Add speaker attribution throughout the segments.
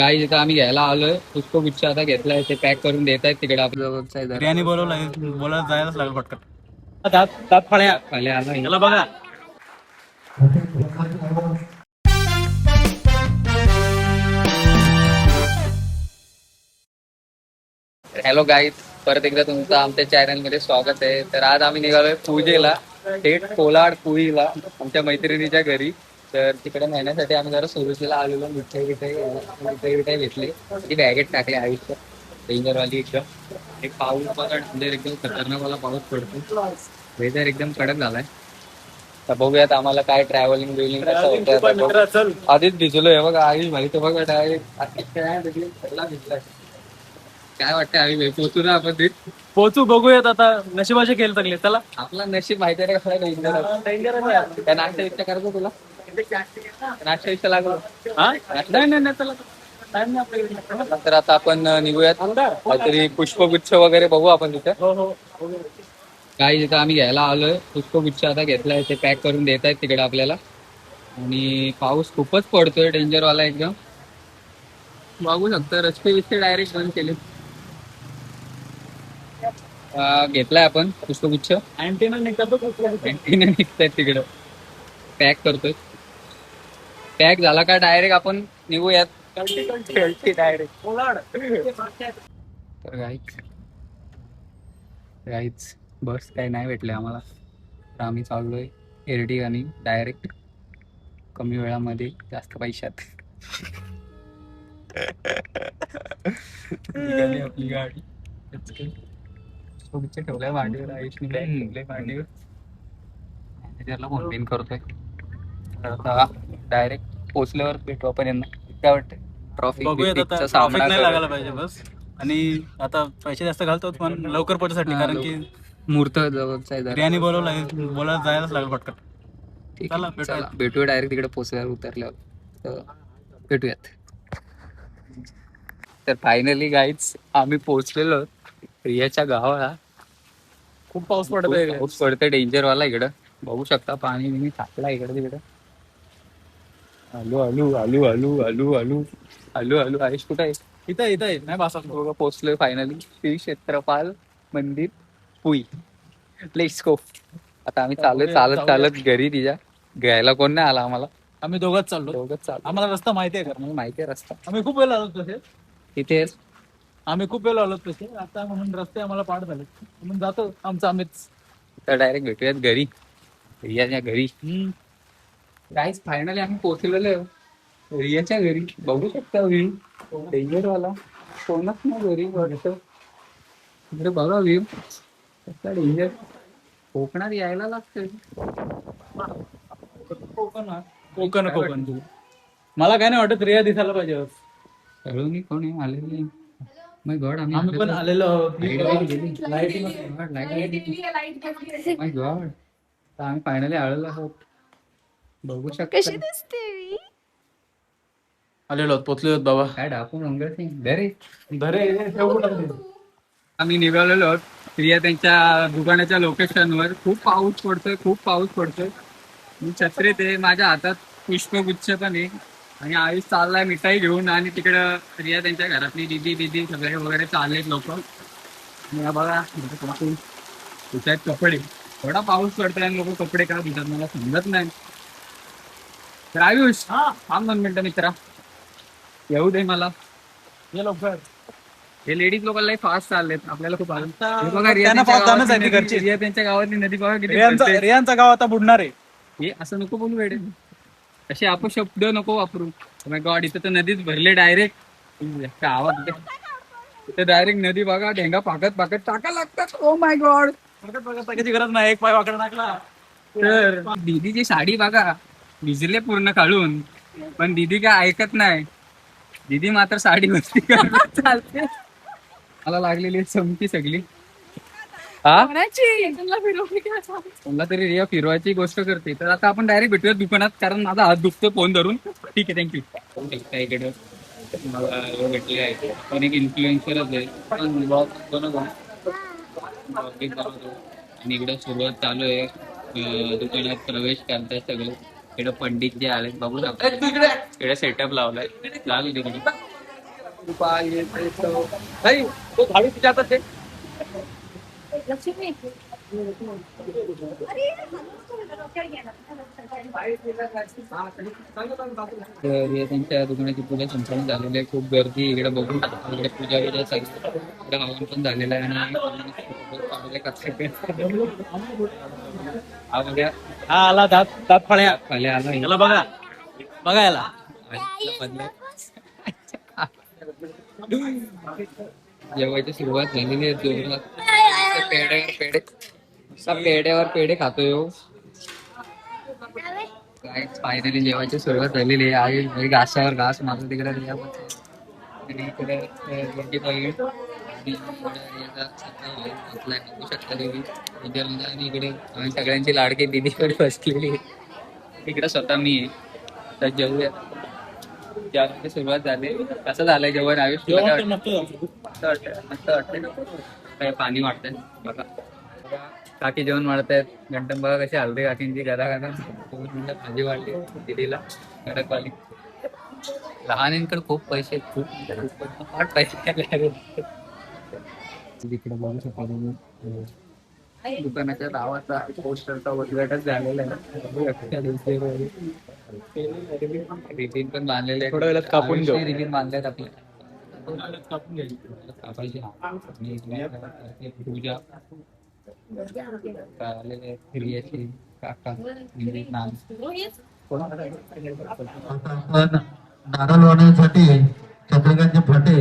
Speaker 1: काही इथं आम्ही घ्यायला आलोय पुष्पगुच्छ आता घेतलाय ते पॅक करून देत आहेत तिकडे आपल्या
Speaker 2: बिर्याणी बोलवलाय बोलायला जायलाच लागेल पटकन. दात दात फळ्या
Speaker 1: खाली आला
Speaker 2: त्याला बघा.
Speaker 1: हॅलो गाईज, परत एकदा तुमचं आमच्या चॅनल मध्ये स्वागत आहे. तर आज आम्ही निघालोय पूजेला, थेट कोलाड पुळीला आमच्या मैत्रिणीच्या घरी. तर तिकडे नेण्यासाठी आम्ही जरा सुरुचीला आलेलो. मिठाई घेतली, ती बॅगेत टाकली. आयुष्य डेंजरवाली एकदम. एक पाऊस बघा, म्हणजे एकदम खतरनाक पाऊस पडतो. वेदर एकदम कडक झालाय. तर बघूयात आम्हाला काय ट्रॅव्हलिंग बिलिंग कसं होतं. आधीच भिजलोय बघा. आयुष माहिती बघा डायरेक्ट भिजलाय. काय वाटतं आम्ही पोहोचू ना आपण
Speaker 2: पोचू बघूयात आता. नशिबाचे खेळ चांगले. चला
Speaker 1: आपला नशीब माहिती आहे का डेंजर. त्या नाश्ता विचार करायचं तुला, नाश्ता विचार लागलो.
Speaker 2: नाही चला टाइम नाही आपल्याकडे.
Speaker 1: तर आता आपण निघूयात. काहीतरी पुष्पगुच्छ वगैरे बघू आपण तिथे.
Speaker 2: हो
Speaker 1: काही तिथं आम्ही घ्यायला आलोय. पुष्पगुच्छ आता घेतलाय, ते पॅक करून देत आहेत तिकडे आपल्याला. आणि पाऊस खूपच पडतोय, डेंजरवाला एकदम. बघू शकतो रस्ते बिस्ते डायरेक्ट बंद केले. घेतलाय आपण पुष्पगुच्छ.
Speaker 2: अँटीना
Speaker 1: निघतायत तिकडं. पॅक करतोय. पॅक झाला का डायरेक्ट आपण निघूयात डायरेक्ट. तर गाईच बस काही नाही भेटले आम्हाला. तर आम्ही चाललोय एरटिगानी डायरेक्ट, कमी वेळामध्ये जास्त पैशात. आपली गाडी ठेवलाय मांडीवर. आयुषने बॅग ठेवलंय मांडीवर. मॅनेजरला फोन बिन करतोय. आता डायरेक्ट पोचल्यावर भेटू आपण यांना. काय वाटतं?
Speaker 2: बघूयात आता.
Speaker 1: ट्रॉफिकचा
Speaker 2: ट्रॉफिक
Speaker 1: सामना
Speaker 2: नाही लागायला पाहिजे बस. आणि आता पैसे जास्त घालतो पण लवकर पोहोचण्यासाठी, कारण की
Speaker 1: मुहूर्त जवळचा आहे.
Speaker 2: बिर्याणी बोलवलाय बोलायला जायलाच लागेल पटकन.
Speaker 1: ठीक
Speaker 2: चला
Speaker 1: आहे, चला भेटूया डायरेक्ट तिकडे पोचल्यावर, उतरल्यावर. तर भेटूयात. तर फायनली गाईज आम्ही पोहोचलेलो रियाच्या गावाला.
Speaker 2: खूप पाऊस पडतोय.
Speaker 1: पाऊस पडतोय डेंजरवाला इकडं. बघू शकता पाणी बिणी टाकला इकडे तिकडं. आलू आलू आलू आलू आलू आलू आलू आलू. आयुष कुठं आहे?
Speaker 2: इथं नाही बासा.
Speaker 1: बघा पोहोचलोय फायनली. श्री क्षेत्रपाल मंदिर पुई. Let's go. आता आम्ही चालत चालत घरी. तिच्या घ्यायला कोण नाही आला आम्हाला.
Speaker 2: आम्ही दोघंच चाललो. आम्हाला रस्ता माहिती आहे का?
Speaker 1: माहिती आहे रस्ता.
Speaker 2: आम्ही खूप वेळ आलो तसे.
Speaker 1: तिथेच
Speaker 2: आम्ही खूप वेळ आलो तसे. आता म्हणून रस्ते आम्हाला पाठ झाले म्हणून जातो आमचं आम्हीच.
Speaker 1: तर डायरेक्ट भेटूयात घरी, रियाच्या घरी. गाईज फायनली आम्ही पोहोचलेलो आहे रियाच्या घरी. बघू शकता व्ह्यू डेंजरवाला. कोणच नाही घरी वाटतं. इकडे बघा व्ह्यू कसला डेंजर. कोकणात यायला लागतंय.
Speaker 2: कोकण मला काय नाही वाटत. रिया दिसायला पाहिजे.
Speaker 1: तळून कोणी आलेली. माय गॉड
Speaker 2: आम्ही पण आलेलो आहोत.
Speaker 1: माय गॉड. तर आम्ही फायनली आलेलो आहोत. बघू शकता
Speaker 3: कशी दिसते मी.
Speaker 2: आलेलो आहोत. पोचलेलो आहोत बाबा.
Speaker 1: काय डाकून रंगत नाही.
Speaker 2: धरे
Speaker 1: आम्ही निघालेलो आहोत रिया त्यांच्या दुकानाच्या लोकेशनवर. खूप पाऊस पडतोय. मी छत्रीत आहे, माझ्या हातात पुष्पगुच्छ पण आहे. आणि आयुष चाललाय मिठाई घेऊन. आणि तिकडं रिया त्यांच्या घरातली दीदी सगळे वगैरे चाललेत लोक. बघा तुझ्यात कपडे. थोडा पाऊस पडतोय आणि लोक कपडे का धुतात मला समजत नाही. तर आयुष थांब 2 मिनिटं मित्रा, येऊ दे मला.
Speaker 2: ये लवकर.
Speaker 1: हे लेडीज लोकांना फास्ट चाललेत. आपल्याला खूप
Speaker 2: त्यांना fast जाणंच आहे ते घरचे.
Speaker 1: रिया त्यांच्या गावातली नदी बघा किती.
Speaker 2: रियांचा गाव आता बुडणार आहे.
Speaker 1: हे असं नको बोलू वेडे. असे अपशब्द नको वापरू. माय गॉड, इथं तर नदीच भरले डायरेक्ट. आवाज इथे डायरेक्ट नदी बघा. ढेंगा पाकत टाका लागतात. Oh my God.
Speaker 2: टाकायची गरज नाही. एक पाय वाकडा टाकला
Speaker 1: तर दीदीची साडी बघा भिजले पूर्ण काढून. पण दीदी काय ऐकत नाही. दीदी मात्र साडी मस्ती करत चालते. मला लागलेली चमकी सगळी. मला तरी रिया फिरवायची गोष्ट करते. तर आता आपण डायरेक्ट भेटूया दुकानात, कारण माझा हात दुखतो फोन धरून. ठीक आहे, थँक्यू. इकडे मला भेटले आहे पण एक इन्फ्लुएन्सरच आहे. आणि इकडे सुरुवात चालू आहे. दुकानात प्रवेश करताय सगळे. इकडे पंडित जे आले बघू शकता. इकडे सेटअप लावलाय. लागले तिकडे कृपा येते तो. नाही, तो झाडू तुझ्या हातात आहे.
Speaker 3: लक्ष्मी
Speaker 1: तर हे त्यांच्या दुकानाची पूजा संपन्न झालेली आहे. खूप गर्दी इकडे बघून इकडे पूजा वगैरे सगळी इकडे हवन पण झालेलं आहे आणि काढले कचरे हा बघा
Speaker 2: हा आला दात दात फळ्या
Speaker 1: खाली आला
Speaker 2: याला बघा बघा याला
Speaker 1: जेवायची सुरुवात झालेली आहे जोरात. पेढ्यावर पेढे पेढ्यावर पेढे खातोय हो. काय फायनली जेवायची सुरुवात झालेली आहे. आई घासावर घास मारतो तिकडे आणि इकडे मोठी बहीण आणि इकडे याचा सगळा भाऊ बसलाय. बघू शकता तुम्ही इथे आणि इकडे आम्ही सगळ्यांची लाडकी दिदी पण बसलेली आहे. इकडे स्वतः मी आहे. तर जेवूया. जेवणाची सुरुवात झाली. कसं झालंय जेवण आयुष तुला काय वाटतं? मस्त वाटतंय मस्त वाटतंय. काय पाणी वाटतंय बघा. काकी जेवण वाढतायत. गंटन बघा कशी हलते काकींची गदा गदा. भाजी वाढली दिदीला कडकवाली. लहानांकडे खूप पैसे आहेत, खूप पैसे तिकडे बघू शकता तुम्ही. दुकानाच्या नावाचा पोस्टरचा उद्घाटन झालेला आहे. रिबीन पण बांधलेले आहे.
Speaker 2: थोड्या वेळात कापून घेऊ.
Speaker 1: रिबीन बांधलेत आपल्या
Speaker 2: कापून घ्यायची.
Speaker 1: कापायची. आणि इकडे पूजा आलेले हिरियाची काका नाम
Speaker 4: आता आपण नारळ वाढवण्यासाठी चंद्रकांतचे फाटे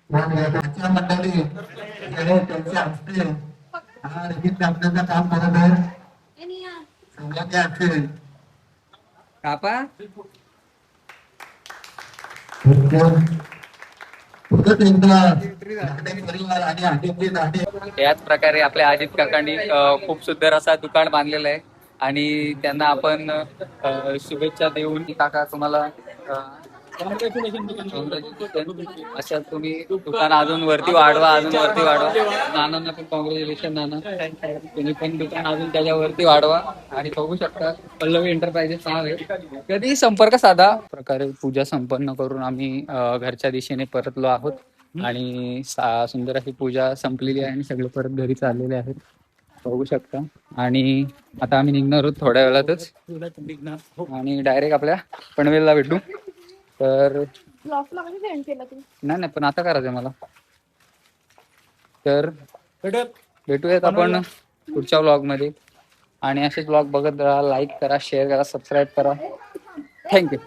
Speaker 4: मंडळी त्यांच्या हस्ते हा रगीत कापण्याचं काम करत आहे. सगळ्यांच्या हस्ते
Speaker 1: कापा.
Speaker 4: परिवार आणि आदित्य दाढे
Speaker 1: याच प्रकारे आपल्या अजित काकांनी खूप सुंदर असा दुकान बांधलेलं आहे आणि त्यांना आपण शुभेच्छा देऊन काका तुम्हाला अशा तुम्ही दुकान अजून वरती वाढवा अजून वरती वाढवा. नानांना पण कॉंग्रॅच्युलेशन नाना. तुम्ही पण दुकान अजून त्याच्यावरती वाढवा आणि बघू शकता पल्लवी एंटरप्राइजेस नाव आहे. कधी संपर्क साधा. प्रकारे पूजा संपन्न करून आम्ही घरच्या दिशेने परतलो आहोत आणि सुंदर अशी पूजा संपलेली आहे आणि सगळे परत घरी चाललेले आहेत बघू शकता. आणि आता आम्ही निघणार आहोत थोड्या वेळातच आणि डायरेक्ट आपल्या पनवेलला भेटू. तर नाही पण आता करायचंय मला. तर भेटूयात आपण पुढच्या व्लॉग मध्ये आणि असेच व्लॉग बघत राहा. लाईक करा शेअर करा सबस्क्राईब करा. थँक्यू.